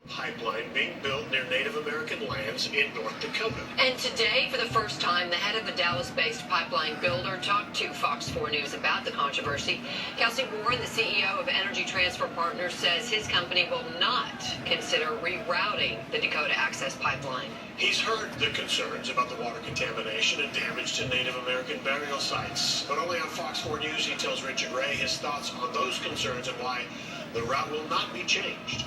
Pipeline being built near Native American lands in North Dakota. And today, for the first time, the head of the Dallas-based pipeline builder talked to Fox 4 News about the controversy. Kelcy, the CEO of Energy Transfer Partners, says his company will not consider rerouting the Dakota Access Pipeline. He's heard the concerns about the water contamination and damage to Native American burial sites. But only on Fox 4 News, he tells Richard Ray his thoughts on those concerns and why the route will not be changed.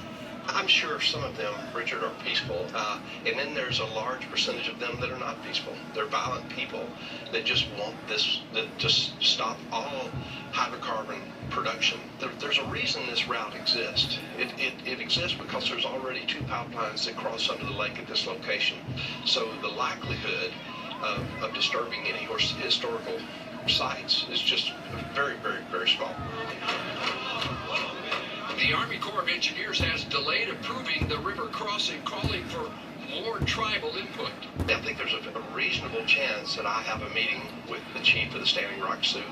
I'm sure some of them, Richard, are peaceful, and then there's a large percentage of them that are not peaceful. They're violent people that just want this, that just stop all hydrocarbon production. There's a reason this route exists. It exists because there's already 2 pipelines that cross under the lake at this location. So the likelihood of disturbing any historical sites is just very, very, very small. The Army Corps of Engineers has delayed approving the river crossing, calling for more tribal input. I think there's a reasonable chance that I have a meeting with the chief of the Standing Rock Sioux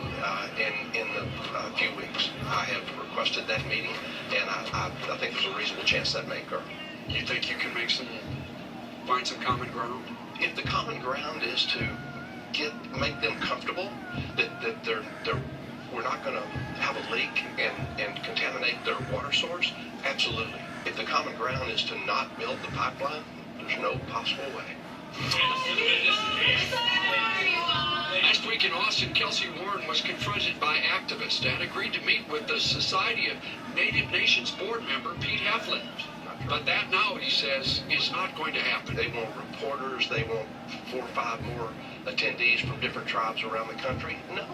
in a few weeks. I have requested that meeting, and I think there's a reasonable chance that may occur. You think you can find some common ground? If the common ground is to make them comfortable that we're not going to have a leak and contaminate their water source, absolutely. If the common ground is to not build the pipeline, there's no possible way. Last week in Austin, Kelcy was confronted by activists and agreed to meet with the Society of Native Nations board member Pete Heflin. But that now, he says, is not going to happen. They want reporters, they want 4 or 5 more attendees from different tribes around the country. No.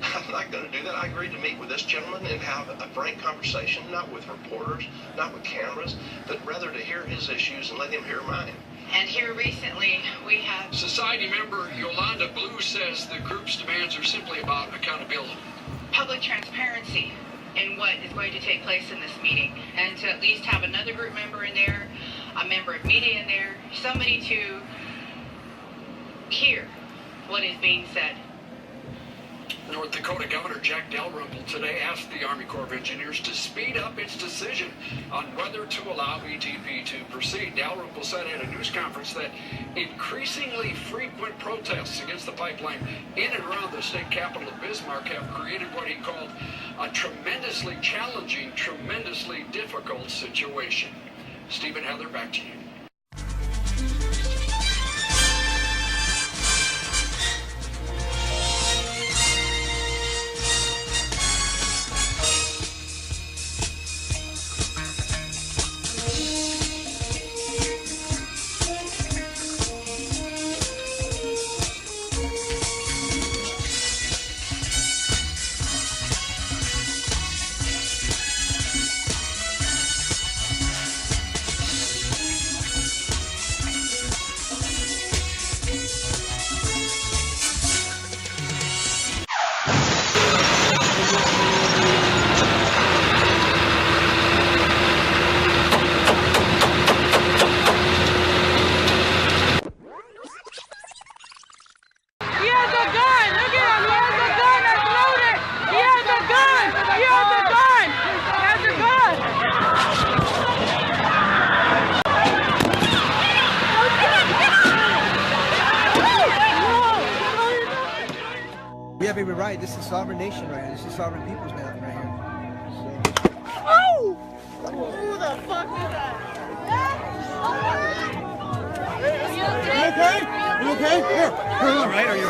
I'm not going to do that. I agreed to meet with this gentleman and have a frank conversation, not with reporters, not with cameras, but rather to hear his issues and let him hear mine. And here recently, we have... Society member Yolanda Blue says the group's demands are simply about accountability. Public transparency in what is going to take place in this meeting. And to at least have another group member in there, a member of media in there, somebody to hear what is being said. North Dakota Governor Jack Dalrymple today asked the Army Corps of Engineers to speed up its decision on whether to allow ETP to proceed. Dalrymple said at a news conference that increasingly frequent protests against the pipeline in and around the state capital of Bismarck have created what he called a tremendously challenging, tremendously difficult situation. Steve and Heather, back to you. Baby, right. This is sovereign nation right here. This is sovereign people's land right here. So. Oh! Who the fuck is that? You okay? You okay? Here. All right. Are you?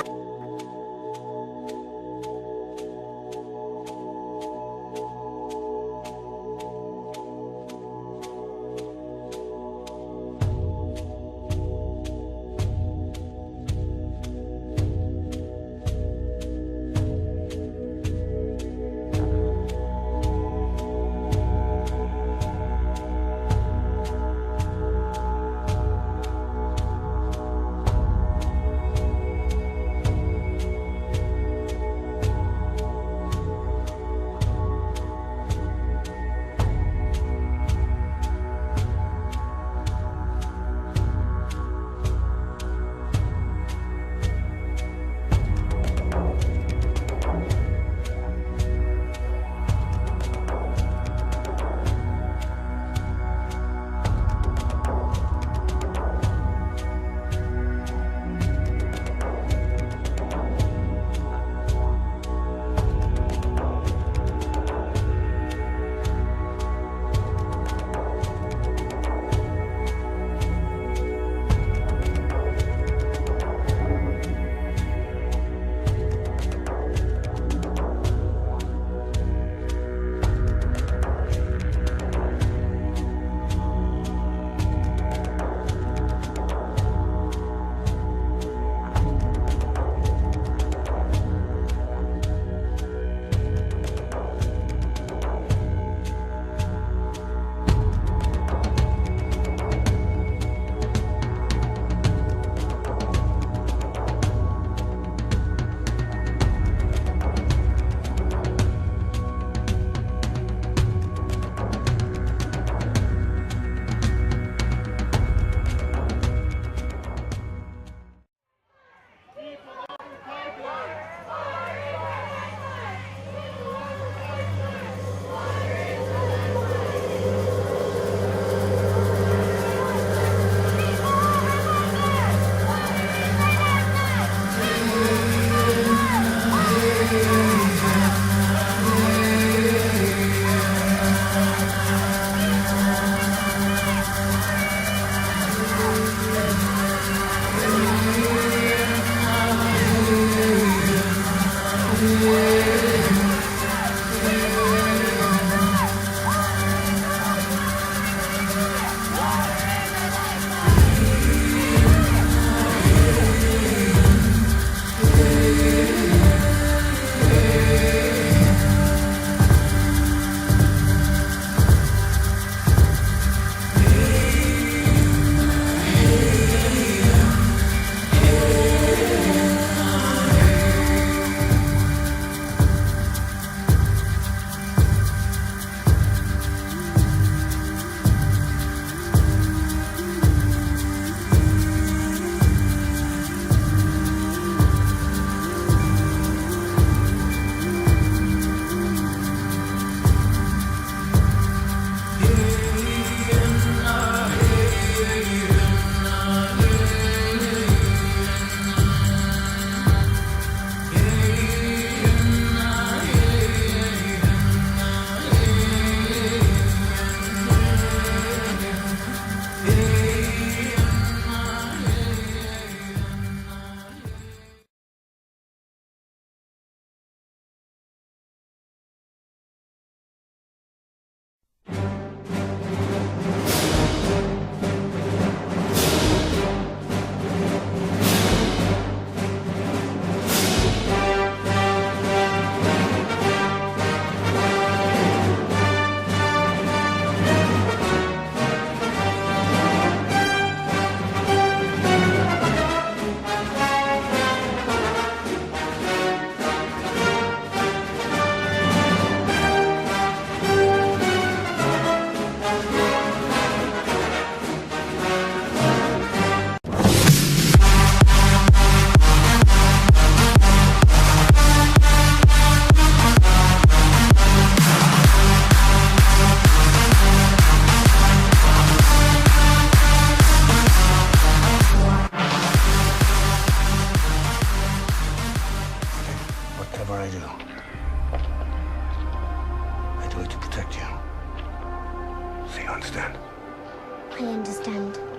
understand.